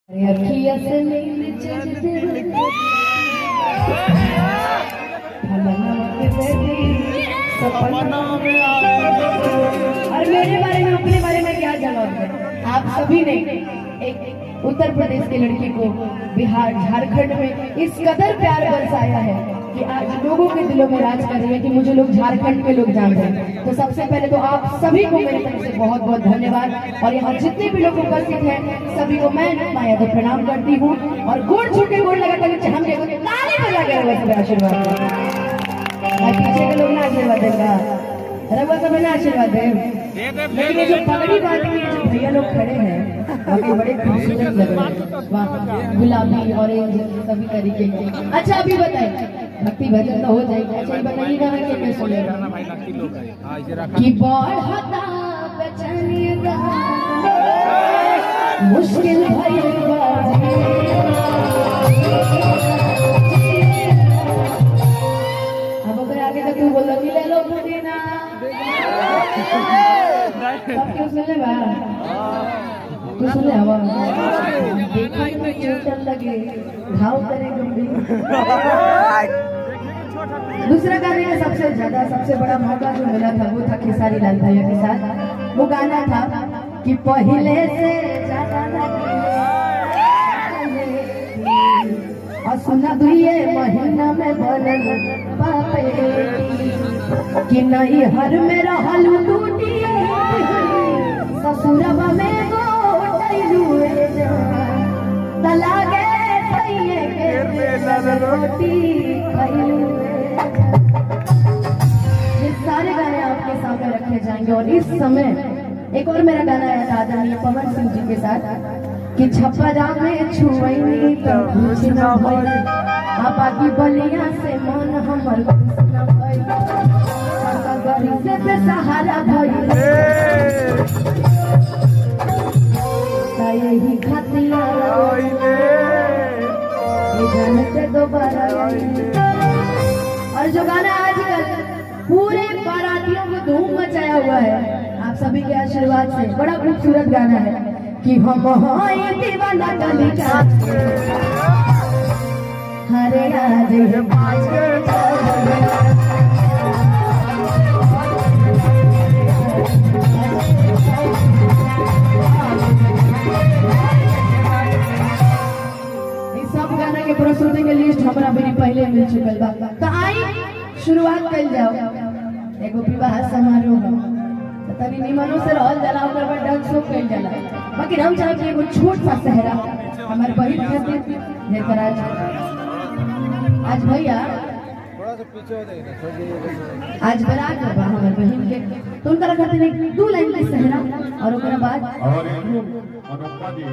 अखियाँ से नींद चलती सपना में और मेरे बारे में अपने बारे में क्या जवाब है। आप सभी ने एक उत्तर प्रदेश की लड़की को बिहार झारखंड में इस कदर प्यार बरसाया है कि आज लोगों के दिलों में राज कर रही है कि मुझे लोग झारखंड के लोग जानते हैं। तो सबसे पहले तो आप सभी को मेरी तरफ से बहुत बहुत धन्यवाद और यहाँ जितने भी लोग उपस्थित हैं सभी को मैं माया तो प्रणाम करती हूँ और गोड़ छू के गोड़ लगा कर हम ताली बजा के आशीर्वाद पीछे के लोग ना आशीर्वाद देगा रवा सब ना आशीर्वाद दे। लेकिन ये जो पगड़ी बांध के जो भैया लोग खड़े हैं काफी बड़े खूबसूरत लग रहे हैं। वाह गुलाबी ऑरेंज सभी तरीके के। अच्छा अभी बताइए भक्ति भजन तो हो जाएगा। अच्छा बताइए गाना क्या कैसे सुनेगा कि बढ़ता बेचैनी मुश्किल भई अब अगर आगे का तू बोलो कि ले लो पुदीना सब क्यों सुन ले बा तू सुन ले हवा देखा तो चोट लगे घाव करे गंभीर। दूसरा गाने का सबसे बड़ा मौका जो मिला था वो था खेसारी लाल भैया के साथ। वो गाना था कि पहले से और सुना दुए महीना में बनल पापे कि नहीं हर में रहल टूटी ससुरबा में गोटैलुए तलागे सैये के रोटी खैलुए। ये सारे गाने आपके सामने रखे जाएंगे और इस समय एक और मेरा गाना आया था आदरणीय पवन सिंह जी के साथ कि छपरा में छुएनी तो कुछ न भइल आप आकी बलिया से मन हमर खुश न भइल गरी से बेसहारा भइल यही खातिया ये जानते दोबारा। और जो गाना आजकल पूरे बारातियों को धूम मचाया हुआ है आप सभी के आशीर्वाद से बड़ा खूबसूरत गाना है कि हम दीवाना गली का हरे सब गाना के प्रस्तुति के लिस्ट हमारा भी पहले मिल चुकल बा। तो आई शुरुआत कर जाओ एगो विवाह समारोह तनी निमनों से रहल जाला ओकर बाद डांस शो कइल जाला। बाकी हम चाहे कि एगो छोट सा सहरा हमारे बहिन खातिर लेकर आज भैया थोड़ा सा पीछे हो जाएगा आज बारात बा हमारे बहिन के तो उनका खातिर 2 लाइन के सहरा और ओकरा बाद और अनुपमा जी